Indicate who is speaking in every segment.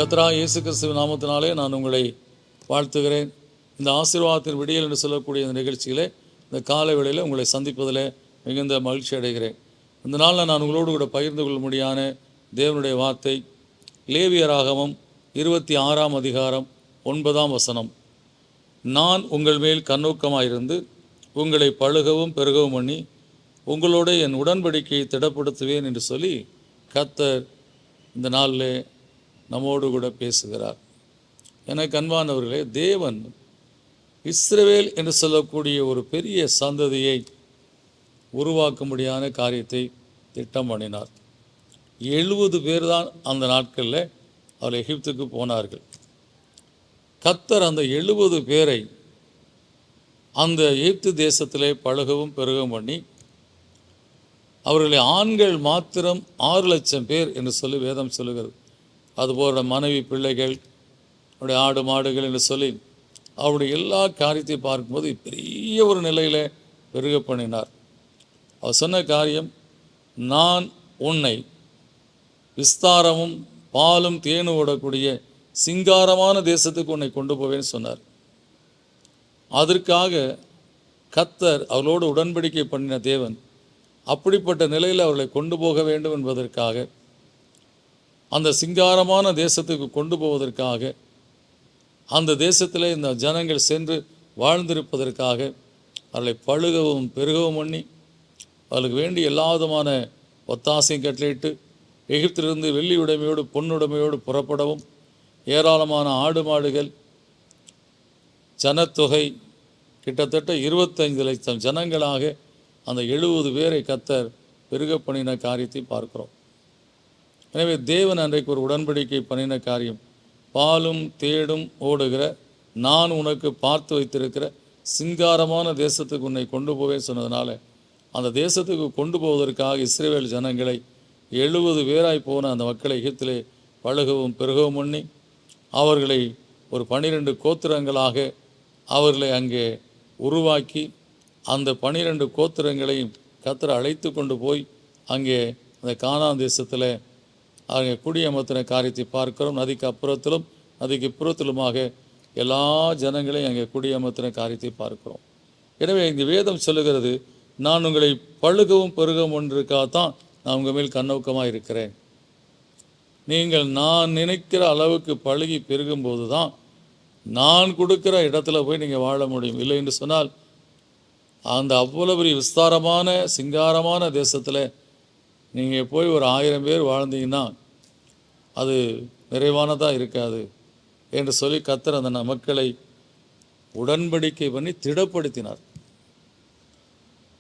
Speaker 1: கர்த்தராகிய இயேசு கிறிஸ்துவின் நாமத்தினாலே நான் உங்களை வாழ்த்துகிறேன். இந்த ஆசீர்வாதத்தின் விடியல் என்று சொல்லக்கூடிய இந்த நிகழ்ச்சியிலே இந்த காலை வேளையில் உங்களை சந்திப்பதில் மிகுந்த மகிழ்ச்சி அடைகிறேன். இந்த நாளில் நான் உங்களோடு கூட பகிர்ந்து கொள்ளும்படியான தேவனுடைய வார்த்தை லேவியராகமம் 26ஆம் அதிகாரம் 9ஆம் வசனம். நான் உங்கள் மேல் கண்ணோக்கமாயிருந்து உங்களை பழுகவும் பெருகவும் பண்ணி உங்களோட என் உடன்படிக்கையை திடப்படுத்துவேன் என்று சொல்லி கர்த்தர் இந்த நாளில் நம்மோடு கூட பேசுகிறார். எனக்கு அன்பானவர்களே, தேவன் இஸ்ரவேல் என்று சொல்லக்கூடிய ஒரு பெரிய சந்ததியை உருவாக்கும்படியான காரியத்தை திட்டம் பண்ணினார். 70 பேர் தான் அந்த நாட்களில் அவர் எகிப்துக்கு போனார்கள். கர்த்தர் அந்த 70 பேரை அந்த எகிப்து தேசத்திலே பழகவும் பெருகவும் பண்ணி அவர்களை ஆண்கள் மாத்திரம் 6 லட்சம் பேர் என்று சொல்லி வேதம் சொல்லுகிறது. அதுபோல மனைவி பிள்ளைகள் அவருடைய ஆடு மாடுகள் என்று சொல்லி அவருடைய எல்லா காரியத்தை பார்க்கும்போது பெரிய ஒரு நிலையில் பெருக பண்ணினார். அவர் சொன்ன காரியம், நான் உன்னை விஸ்தாரமும் பாலும் தேனும் ஓடக்கூடிய சிங்காரமான தேசத்துக்கு உன்னை கொண்டு போவேன்னு சொன்னார். அதற்காக கர்த்தர் அவர்களோடு உடன்படிக்கை பண்ணின தேவன் அப்படிப்பட்ட நிலையில் அவர்களை கொண்டு போக வேண்டும் என்பதற்காக, அந்த சிங்காரமான தேசத்துக்கு கொண்டு போவதற்காக, அந்த தேசத்தில் இந்த ஜனங்கள் சென்று வாழ்ந்திருப்பதற்காக அவர்களை பழுகவும் பெருகவும் பண்ணி அவர்களுக்கு வேண்டிய எல்லா விதமான ஒத்தாசையும் கட்டளையிட்டு எகிப்திலிருந்து வெள்ளி உடைமையோடு பொன்னுடைமையோடு புறப்படவும், ஏராளமான ஆடு மாடுகள் ஜனத்தொகை கிட்டத்தட்ட 25 லட்சம் ஜனங்களாக அந்த 70 பேரை கர்த்தர் பெருக பண்ணின காரியத்தை பார்க்கிறோம். எனவே தேவன் அன்றைக்கு ஒரு உடன்படிக்கை பண்ணின காரியம், பாலும் தேடும் ஓடுகிற நான் உனக்கு பார்த்து வைத்திருக்கிற சிங்காரமான தேசத்துக்கு உன்னை கொண்டு போவேன் சொன்னதுனால, அந்த தேசத்துக்கு கொண்டு போவதற்காக இஸ்ரவேல் ஜனங்களை 70 பேராய் போன அந்த மக்களை எகிப்திலே பழகவும் பெருகவும் பண்ணி அவர்களை ஒரு 12 கோத்திரங்களாக அவர்களை அங்கே உருவாக்கி அந்த 12 கோத்திரங்களையும் கர்த்தர் அழைத்து கொண்டு போய் அங்கே அந்த கானான் தேசத்தில் அங்கே குடியமர்த்தின காரியத்தை பார்க்கிறோம். நதிக்கு அப்புறத்திலும் நதிக்கு புறத்திலுமாக எல்லா ஜனங்களையும் அங்கே குடியமர்த்தின காரியத்தை பார்க்கிறோம். எனவே இந்த வேதம் சொல்லுகிறது, நான் உங்களை பழுகவும் பெருகவும் ஒன்றிற்காகத்தான் நான் உங்கள் மேல் கண்ணோக்கமாக இருக்கிறேன். நீங்கள் நான் நினைக்கிற அளவுக்கு பழுகி பெருகும்போது தான் நான் கொடுக்குற இடத்துல போய் நீங்கள் வாழ முடியும். இல்லை என்று சொன்னால் அந்த அவ்வளவு பெரிய விஸ்தாரமான சிங்காரமான தேசத்தில் நீங்கள் போய் ஒரு 1000 பேர் வாழ்ந்தீங்கன்னா அது நிறைவானதாக இருக்காது என்று சொல்லி கர்த்தர் அந்த மக்களை உடன்படிக்கை பண்ணி திடப்படுத்தினார்.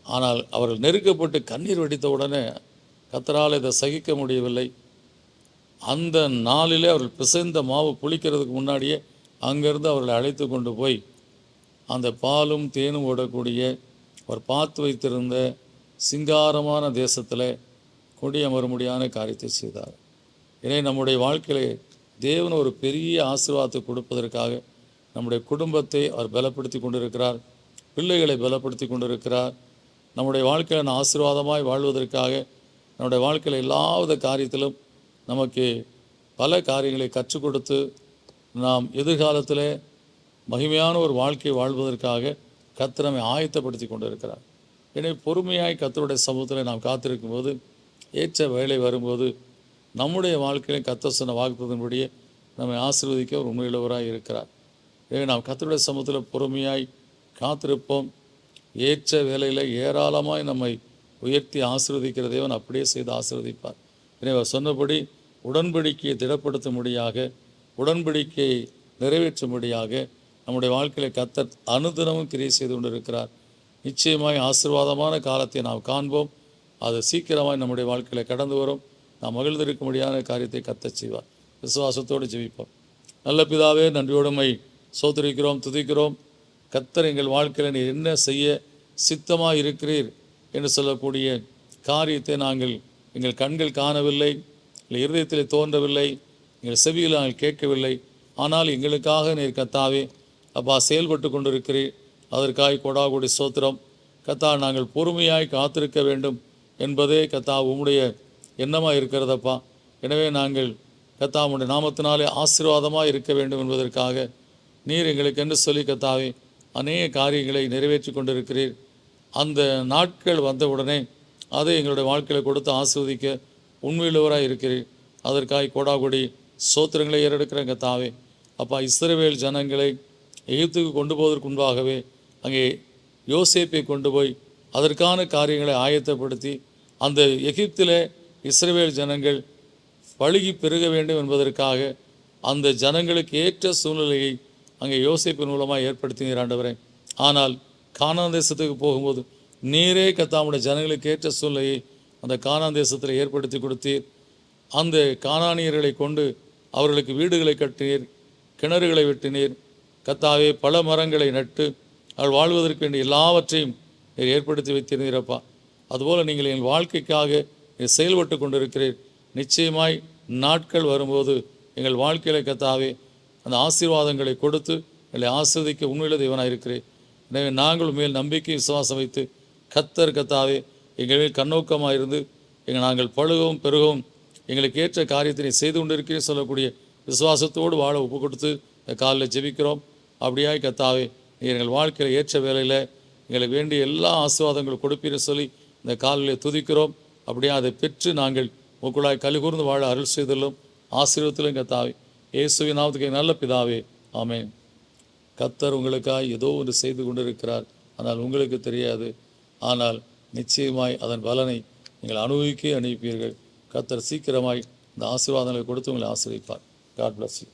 Speaker 1: ஆனால் அவர்கள் நெருக்கப்பட்டு கண்ணீர் வடித்த உடனே கர்த்தரால் இதை சகிக்க முடியவில்லை. அந்த நாளிலே அவர்கள் பிசைந்த மாவு புளிக்கிறதுக்கு முன்னாடியே அங்கேருந்து அவர்களை அழைத்து கொண்டு போய் அந்த பாலும் தேனும் ஓடக்கூடிய அவர் பார்த்து வைத்திருந்த சிங்காரமான தேசத்தில் குடியமரும்படியான காரியத்தை செய்தார். எனவே நம்முடைய வாழ்க்கையிலே தேவன் ஒரு பெரிய ஆசீர்வாதத்தை கொடுப்பதற்காக நம்முடைய குடும்பத்தை அவர் பலப்படுத்தி கொண்டிருக்கிறார், பிள்ளைகளை பலப்படுத்தி கொண்டிருக்கிறார். நம்முடைய வாழ்க்கையில் ஆசீர்வாதமாய் வாழ்வதற்காக நம்முடைய வாழ்க்கையில் எல்லாவித காரியத்திலும் நமக்கு பல காரியங்களை கற்றுக் கொடுத்து நாம் எதிர்காலத்தில் மகிமையான ஒரு வாழ்க்கையை வாழ்வதற்காக கர்த்தர் நம்மை ஆயத்தப்படுத்தி கொண்டு இருக்கிறார். எனவே பொறுமையாய் கர்த்தருடைய சமூகத்தில் நாம் காத்திருக்கும் போது, ஏற்ற வேலை வரும்போது நம்முடைய வாழ்க்கையில் கர்த்தர் சொன்ன வாக்குத்தத்தின்படியே நம்மை ஆசீர்வதிக்க ஒரு உண்மையுள்ளவராக இருக்கிறார். எனவே நாம் கர்த்தருடைய சமூகத்தில் பொறுமையாய் காத்திருப்போம். ஏற்ற வேலையில் ஏராளமாய் நம்மை உயர்த்தி ஆசீர்வதிக்கிற தேவன் அப்படியே செய்து ஆசீர்வதிப்பார். எனவே அவர் சொன்னபடி உடன்படிக்கையை திடப்படுத்தும்படியாக, உடன்படிக்கையை நிறைவேற்றும்படியாக நம்முடைய வாழ்க்கையில் கர்த்தர் அனுதினமும் கிரியை செய்து கொண்டிருக்கிறார். நிச்சயமாய் ஆசீர்வாதமான காலத்தை நாம் காண்போம். அது சீக்கிரமாய் நம்முடைய வாழ்க்கையில் கடந்து வரும். நாம் மகிழ்ந்திருக்கும்படியான காரியத்தை கர்த்தர் செய்வார். விசுவாசத்தோடு ஜெபிப்போம். நல்ல பிதாவே, நன்றியோடுமை சோதரிக்கிறோம், துதிக்கிறோம். கர்த்தர் எங்கள் வாழ்க்கையில் நீர் என்ன செய்ய சித்தமாக இருக்கிறீர் என்று சொல்லக்கூடிய காரியத்தை நாங்கள் எங்கள் கண்கள் காணவில்லை, எங்கள் இருதயத்தில் தோன்றவில்லை, எங்கள் செவியில் நாங்கள் கேட்கவில்லை. ஆனால் எங்களுக்காக நீர் கர்த்தாவே அப்பா செயல்பட்டு கொண்டிருக்கிறீர். அதற்காக கொடாகுடி ஸ்தோத்திரம். கர்த்தா, நாங்கள் பொறுமையாய் காத்திருக்க வேண்டும் என்பதே கர்த்தா உம்முடைய எண்ணமாக இருக்கிறதப்பா. எனவே நாங்கள் கர்த்தாவுடைய நாமத்தினாலே ஆசீர்வாதமாக இருக்க வேண்டும் என்பதற்காக நீர் எங்களுக்கு என்று சொல்லி கர்த்தாவே அநேக காரியங்களை நிறைவேற்றி கொண்டிருக்கிறீர். அந்த நாட்கள் வந்தவுடனே அதை எங்களுடைய வாழ்க்கையில் கொடுத்து ஆசீர்வதிக்க உண்மையுள்ளவராக இருக்கிறீர். அதற்காக கோடாகொடி சோத்திரங்களை ஏறெடுக்கிற கர்த்தாவே அப்பா, இஸ்ரவேல் ஜனங்களை எகிப்துக்கு கொண்டு போவதற்கு முன்பாகவே அங்கே யோசேப்பை கொண்டு போய் அதற்கான காரியங்களை ஆயத்தப்படுத்தி அந்த எகிப்தில் இஸ்ரவேல் ஜனங்கள் பழுகி பெருக வேண்டும் என்பதற்காக அந்த ஜனங்களுக்கு ஏற்ற சூழ்நிலையை அங்கே யோசேப்பின் மூலமாக ஏற்படுத்தினீர் ஆண்டவரே. ஆனால் கானான் தேசத்துக்கு போகும்போது நீரே கர்த்தாவுடைய ஜனங்களுக்கு ஏற்ற சூழ்நிலையை அந்த கானான் தேசத்தில் ஏற்படுத்தி கொடுத்தீர். அந்த கானானியர்களை கொண்டு அவர்களுக்கு வீடுகளை கட்டினீர், கிணறுகளை வெட்டினீர், கர்த்தாவே பல மரங்களை நட்டு அவள் வாழ்வதற்கு வேண்டிய எல்லாவற்றையும் நீர் ஏற்படுத்தி வைத்திருந்தீரப்பா. அதுபோல் நீங்கள் என் வாழ்க்கைக்காக செயல்பட்டு கொண்டிருக்கிறீர். நிச்சயமாய் நாட்கள் வரும்போது எங்கள் வாழ்க்கையில் கர்த்தாவே அந்த ஆசீர்வாதங்களை கொடுத்து எங்களை ஆசீர்வதிக்க உண்மையில தேவனாக இருக்கிறேன். எனவே நாங்கள் மேல் நம்பிக்கை விசுவாசம் வைத்து கர்த்தாவே எங்கள் மேல் கண்ணோக்கமாக இருந்து நாங்கள் பழுகவும் பெருகவும் எங்களுக்கு ஏற்ற காரியத்தினை செய்து கொண்டிருக்கிறேன் சொல்லக்கூடிய விசுவாசத்தோடு வாழ ஒப்பு கொடுத்து இந்த காலில் ஜெபிக்கிறோம். அப்படியாய் கர்த்தாவே நீங்கள் எங்கள் வாழ்க்கையில் ஏற்ற வேலையில் எங்களுக்கு வேண்டிய எல்லா ஆசீர்வாதங்களும் கொடுப்பீர்னு சொல்லி இந்த காலில் துதிக்கிறோம். அப்படியே அதை பெற்று நாங்கள் உங்களுக்குள்ளாய் கலிகூர்ந்து வாழ அருள் செய்தலும் ஆசீர்வத்திலும் கர்த்தாவே இயேசுவின் நாமத்துக்கு நல்ல பிதாவே, ஆமென். கர்த்தர் உங்களுக்காக ஏதோ ஒன்று செய்து கொண்டிருக்கிறார், ஆனால் உங்களுக்கு தெரியாது. ஆனால் நிச்சயமாய் அதன் பலனை நீங்கள் அனுபவிப்பீர்கள். கர்த்தர் சீக்கிரமாய் இந்த ஆசீர்வாதங்களை கொடுத்து உங்களை ஆசீர்வதிப்பார். God bless you.